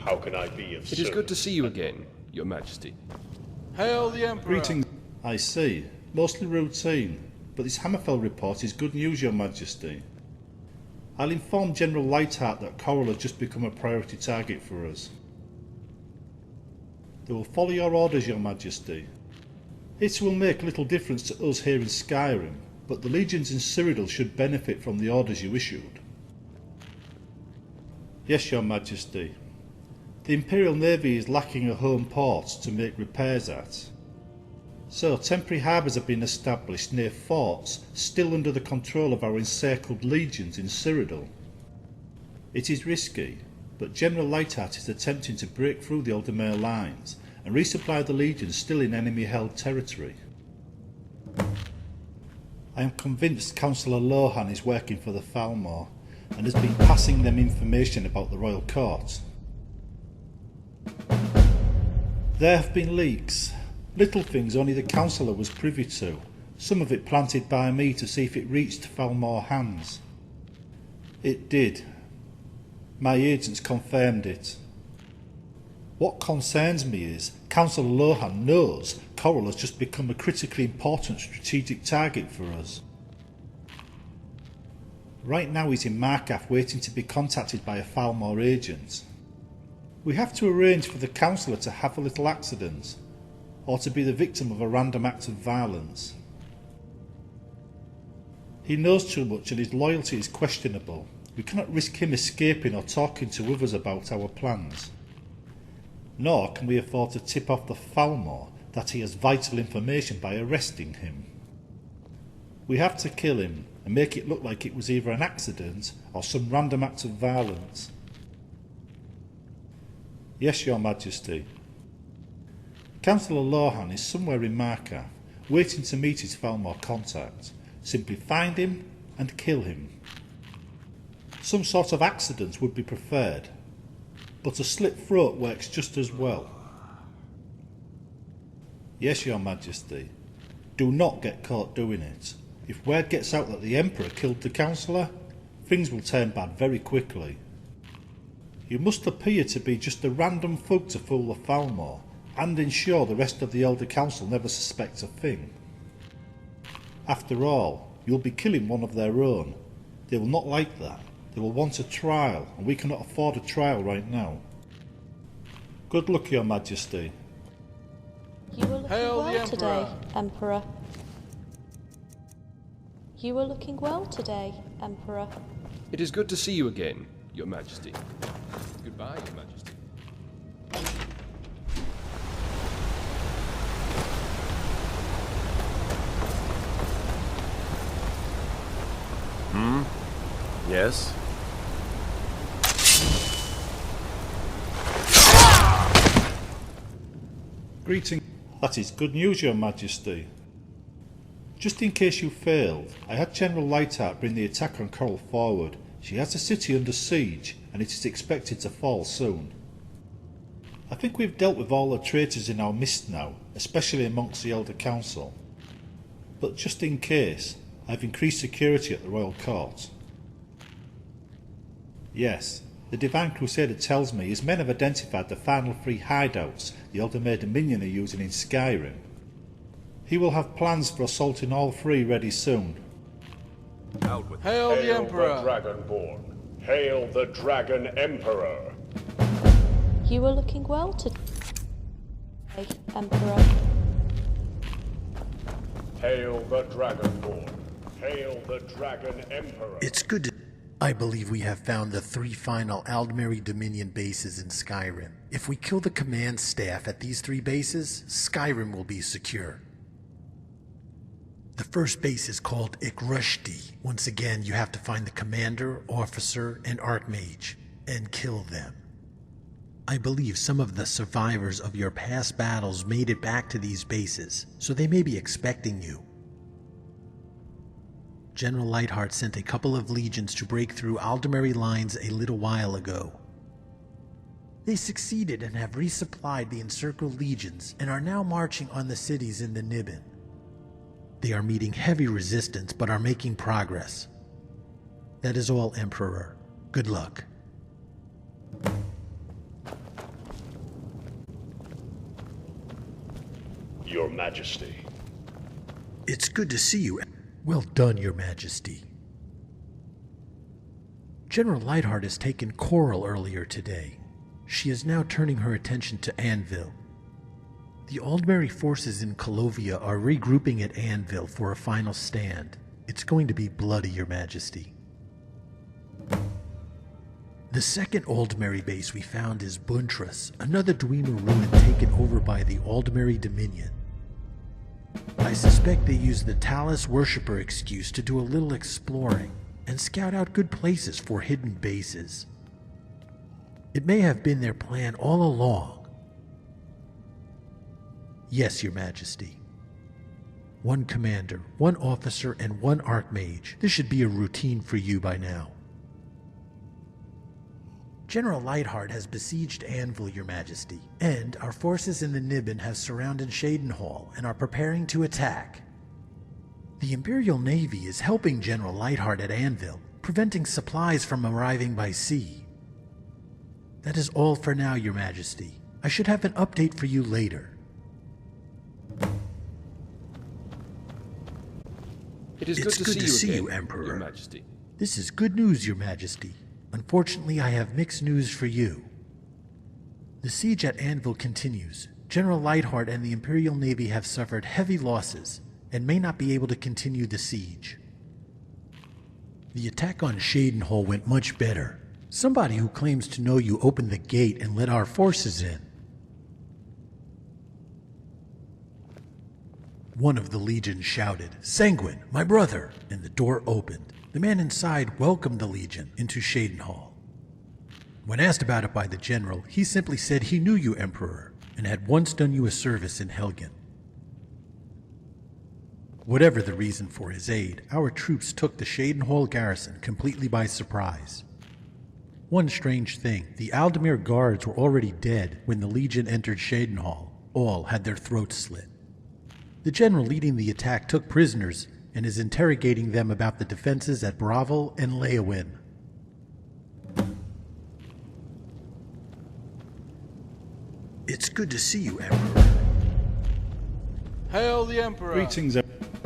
How can I be of service? It is good to see you again, Your Majesty. Hail the Emperor! Greetings. I see. Mostly routine. But this Hammerfell report is good news, Your Majesty. I'll inform General Lightheart that Coral has just become a priority target for us. They will follow your orders, Your Majesty. It will make little difference to us here in Skyrim, but the legions in Cyrodiil should benefit from the orders you issued. Yes, Your Majesty. The Imperial Navy is lacking a home port to make repairs at. So temporary harbours have been established near forts still under the control of our encircled legions in Cyrodiil. It is risky, but General Lightheart is attempting to break through the Aldemir lines and resupply the legions still in enemy-held territory. I am convinced Councillor Lohan is working for the Falmor and has been passing them information about the Royal Court. There have been leaks. Little things only the Councillor was privy to, some of it planted by me to see if it reached Falmor hands. It did. My agents confirmed it. What concerns me is Councillor Lohan knows Coral has just become a critically important strategic target for us. Right now he's in Markarth waiting to be contacted by a Falmor agent. We have to arrange for the Councillor to have a little accident, or to be the victim of a random act of violence. He knows too much and his loyalty is questionable. We cannot risk him escaping or talking to others about our plans. Nor can we afford to tip off the Falmor that he has vital information by arresting him. We have to kill him and make it look like it was either an accident or some random act of violence. Yes, Your Majesty. Councillor Lohan is somewhere in Markarth, waiting to meet his Falmor contact. Simply find him and kill him. Some sort of accident would be preferred, but a slit throat works just as well. Yes, Your Majesty. Do not get caught doing it. If word gets out that the Emperor killed the Councillor, things will turn bad very quickly. You must appear to be just a random thug to fool the Falmor, and ensure the rest of the Elder Council never suspects a thing. After all, you'll be killing one of their own. They will not like that. They will want a trial, and we cannot afford a trial right now. Good luck, Your Majesty. You were looking well today, Emperor. You were looking well today, Emperor. It is good to see you again, Your Majesty. Goodbye, Your Majesty. Yes? Greeting. That is good news, Your Majesty. Just in case you failed, I had General Lightheart bring the attack on Coral forward. She has the city under siege, and it is expected to fall soon. I think we've dealt with all the traitors in our midst now, especially amongst the Elder Council. But just in case, I've increased security at the Royal Court. Yes, the Divine Crusader tells me his men have identified the final 3 hideouts the Aldemir Dominion are using in Skyrim. He will have plans for assaulting all 3 ready soon. Out with Hail the Emperor! The Dragonborn! Hail the Dragon Emperor! You were looking well today, Emperor. Hail the Dragonborn! Hail the Dragon Emperor! It's good to... I believe we have found the 3 final Aldmeri Dominion bases in Skyrim. If we kill the command staff at these 3 bases, Skyrim will be secure. The first base is called Ikrushti. Once again, you have to find the commander, officer, and archmage, and kill them. I believe some of the survivors of your past battles made it back to these bases, so they may be expecting you. General Lightheart sent a couple of legions to break through Aldemeri lines a little while ago. They succeeded and have resupplied the encircled legions and are now marching on the cities in the Niben. They are meeting heavy resistance but are making progress. That is all, Emperor. Good luck. Your Majesty. It's good to see you. Well done, Your Majesty. General Lightheart has taken Coral earlier today. She is now turning her attention to Anvil. The Aldmeri forces in Colovia are regrouping at Anvil for a final stand. It's going to be bloody, Your Majesty. The second Aldmeri base we found is Buntras, another Dwemer ruin taken over by the Aldmeri Dominion. I suspect they used the Talus Worshipper excuse to do a little exploring and scout out good places for hidden bases. It may have been their plan all along. Yes, Your Majesty. One commander, one officer, and one archmage. This should be a routine for you by now. General Lightheart has besieged Anvil, Your Majesty, and our forces in the Niben have surrounded Shadenhall and are preparing to attack. The Imperial Navy is helping General Lightheart at Anvil, preventing supplies from arriving by sea. That is all for now, Your Majesty. I should have an update for you later. It is It's good to see you again, Emperor. Your Majesty. This is good news, Your Majesty. Unfortunately, I have mixed news for you. The siege at Anvil continues. General Lightheart and the Imperial Navy have suffered heavy losses and may not be able to continue the siege. The attack on Shadenhall went much better. Somebody who claims to know you opened the gate and let our forces in. One of the Legion shouted, "Sanguine, my brother!" and the door opened. The man inside welcomed the Legion into Shadenhall. When asked about it by the general, he simply said he knew you, Emperor, and had once done you a service in Helgen. Whatever the reason for his aid, our troops took the Shadenhall garrison completely by surprise. One strange thing, the Aldemir guards were already dead when the Legion entered Shadenhall. All had their throats slit. The general leading the attack took prisoners and is interrogating them about the defenses at Bravel and Leowin. It's good to see you, Emperor. Hail the Emperor! Greetings,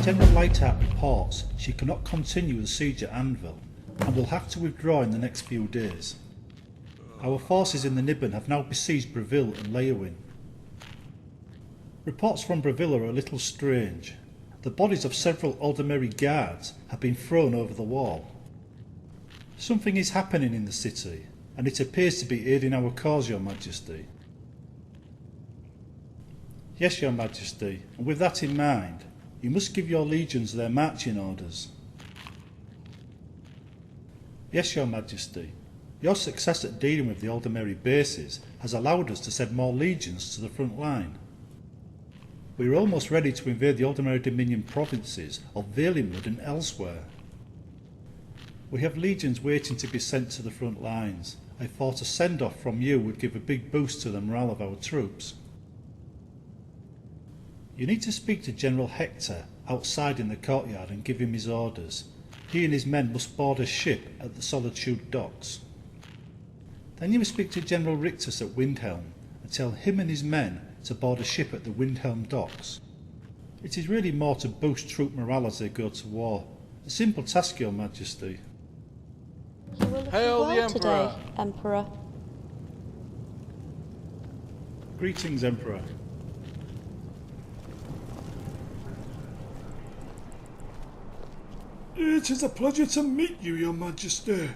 General Lightheart reports she cannot continue the siege at Anvil and will have to withdraw in the next few days. Our forces in the Niben have now besieged Breville and Leowin. Reports from Breville are a little strange. The bodies of several Aldemeri guards have been thrown over the wall. Something is happening in the city, and it appears to be aiding our cause, Your Majesty. Yes, Your Majesty, and with that in mind, you must give your legions their marching orders. Yes, Your Majesty. Your success at dealing with the Aldemeri bases has allowed us to send more legions to the front line. We are almost ready to invade the Aldemeri Dominion provinces of Valenwood and elsewhere. We have legions waiting to be sent to the front lines. I thought a send-off from you would give a big boost to the morale of our troops. You need to speak to General Hector outside in the courtyard and give him his orders. He and his men must board a ship at the Solitude docks. Then you must speak to General Rictus at Windhelm and tell him and his men to board a ship at the Windhelm docks. It is really more to boost troop morale as they go to war. A simple task, Your Majesty. You were looking Hail the well today, Emperor. Emperor. Greetings, Emperor. It is a pleasure to meet you, Your Majesty.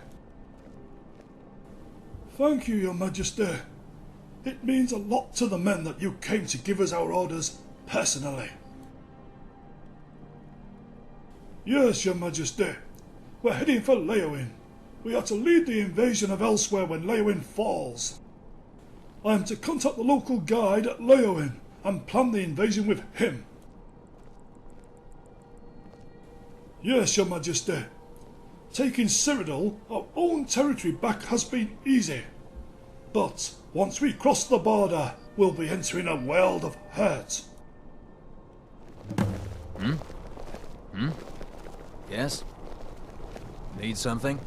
Thank you, Your Majesty. It means a lot to the men that you came to give us our orders personally. Yes, Your Majesty. We're heading for Leowin. We are to lead the invasion of elsewhere when Leowin falls. I am to contact the local guide at Leowin and plan the invasion with him. Yes, Your Majesty. Taking Cyrodiil, our own territory, back has been easy. But once we cross the border, we'll be entering a world of hurt. Yes? Need something?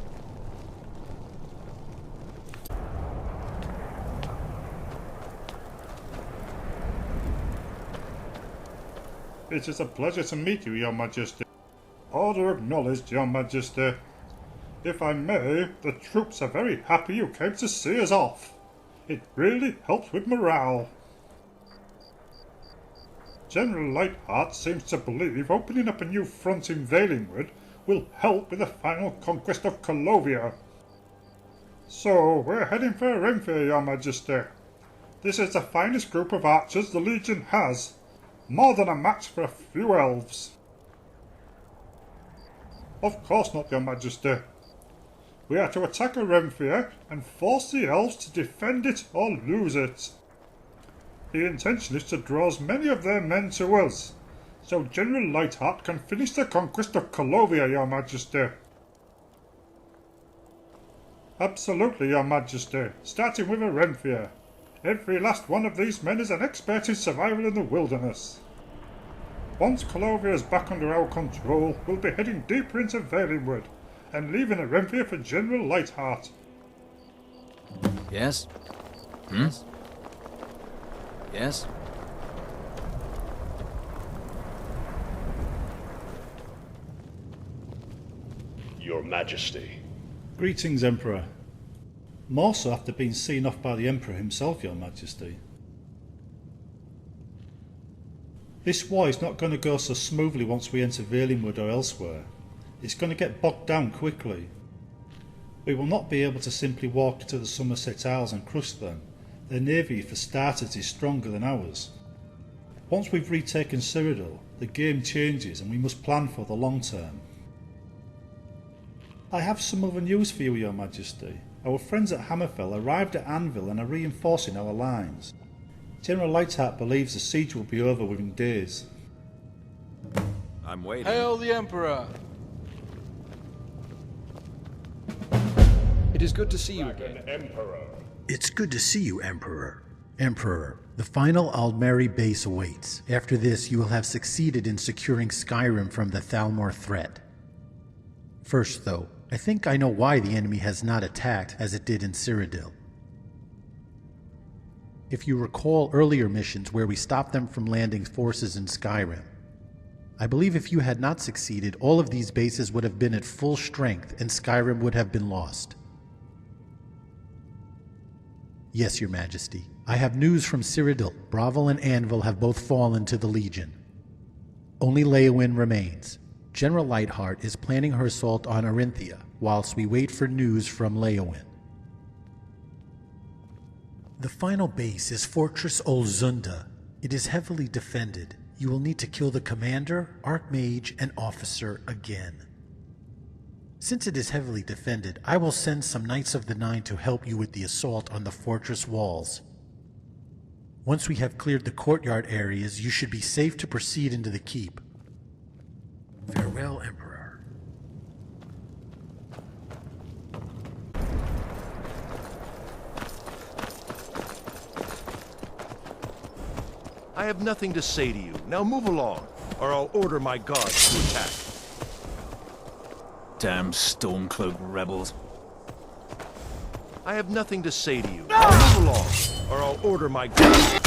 It is a pleasure to meet you, Your Majesty. Order acknowledged, Your Majesty. If I may, the troops are very happy you came to see us off. It really helps with morale. General Lightheart seems to believe opening up a new front in Valenwood will help with the final conquest of Colovia. So, we're heading for Renfrew, Your Majesty. This is the finest group of archers the Legion has. More than a match for a few elves. Of course not, Your Majesty. We are to attack Renfrew and force the elves to defend it or lose it. The intention is to draw as many of their men to us, so General Lightheart can finish the conquest of Colovia, Your Majesty. Absolutely, Your Majesty, starting with Renfrew. Every last one of these men is an expert in survival in the wilderness. Once Colovia is back under our control, we'll be heading deeper into Valenwood and leaving Renfrew for General Lightheart. Yes? Yes? Your Majesty. Greetings, Emperor. More so after being seen off by the Emperor himself, Your Majesty. This war is not going to go so smoothly once we enter Valenwood or elsewhere. It's going to get bogged down quickly. We will not be able to simply walk to the Somerset Isles and crush them. Their navy, for starters, is stronger than ours. Once we've retaken Cyrodiil, the game changes and we must plan for the long term. I have some other news for you, Your Majesty. Our friends at Hammerfell arrived at Anvil and are reinforcing our lines. General Lightheart believes the siege will be over within days. I'm waiting. Hail the Emperor! It is good to see you again. Emperor. It's good to see you, Emperor. Emperor, the final Aldmeri base awaits. After this, you will have succeeded in securing Skyrim from the Thalmor threat. First, though, I think I know why the enemy has not attacked as it did in Cyrodiil. If you recall earlier missions where we stopped them from landing forces in Skyrim, I believe if you had not succeeded, all of these bases would have been at full strength and Skyrim would have been lost. Yes, Your Majesty. I have news from Cyrodiil. Bravel and Anvil have both fallen to the Legion. Only Leowyn remains. General Lightheart is planning her assault on Arinthia, whilst we wait for news from Leowyn. The final base is Fortress Olzunda. It is heavily defended. You will need to kill the commander, archmage, and officer again. Since it is heavily defended, I will send some Knights of the Nine to help you with the assault on the fortress walls. Once we have cleared the courtyard areas, you should be safe to proceed into the keep. Farewell, Emperor. I have nothing to say to you. Now move along, or I'll order my guards to attack. Damn Stormcloak rebels. I have nothing to say to you. Now move along, or I'll order my guards.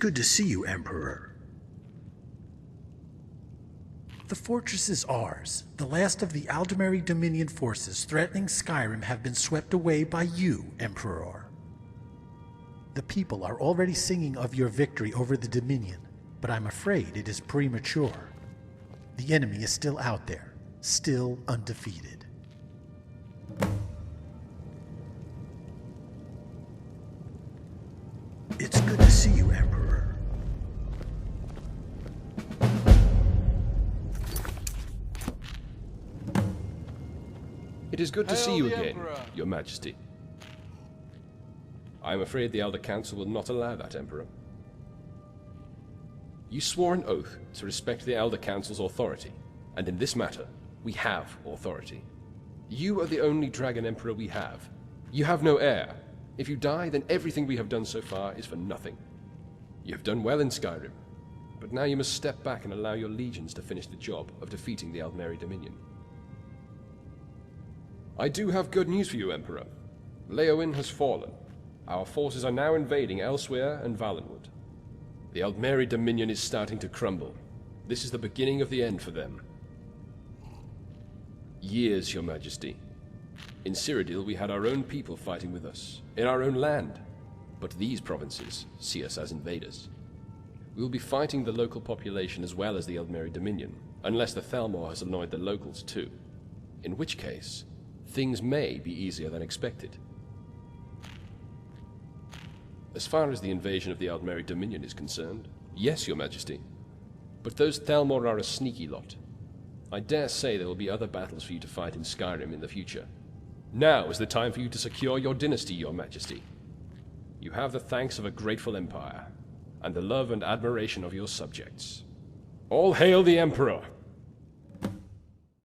good to see you, Emperor. The fortress is ours. The last of the Aldmeri Dominion forces threatening Skyrim have been swept away by you, Emperor. The people are already singing of your victory over the Dominion, but I'm afraid it is premature. The enemy is still out there, still undefeated. It's good to see you, Emperor. It is good to see you again, Your Majesty. I am afraid the Elder Council will not allow that, Emperor. You swore an oath to respect the Elder Council's authority, and in this matter, we have authority. You are the only Dragon Emperor we have. You have no heir. If you die, then everything we have done so far is for nothing. You have done well in Skyrim, but now you must step back and allow your legions to finish the job of defeating the Aldmeri Dominion. I do have good news for you, Emperor. Leowin has fallen. Our forces are now invading elsewhere and Valenwood. The Aldmeri Dominion is starting to crumble. This is the beginning of the end for them. Years, Your Majesty. In Cyrodiil we had our own people fighting with us, in our own land. But these provinces see us as invaders. We will be fighting the local population as well as the Aldmeri Dominion, unless the Thalmor has annoyed the locals too. In which case, things may be easier than expected. As far as the invasion of the Aldmeri Dominion is concerned, yes, Your Majesty. But those Thalmor are a sneaky lot. I dare say there will be other battles for you to fight in Skyrim in the future. Now is the time for you to secure your dynasty, Your Majesty. You have the thanks of a grateful empire, and the love and admiration of your subjects. All hail the Emperor!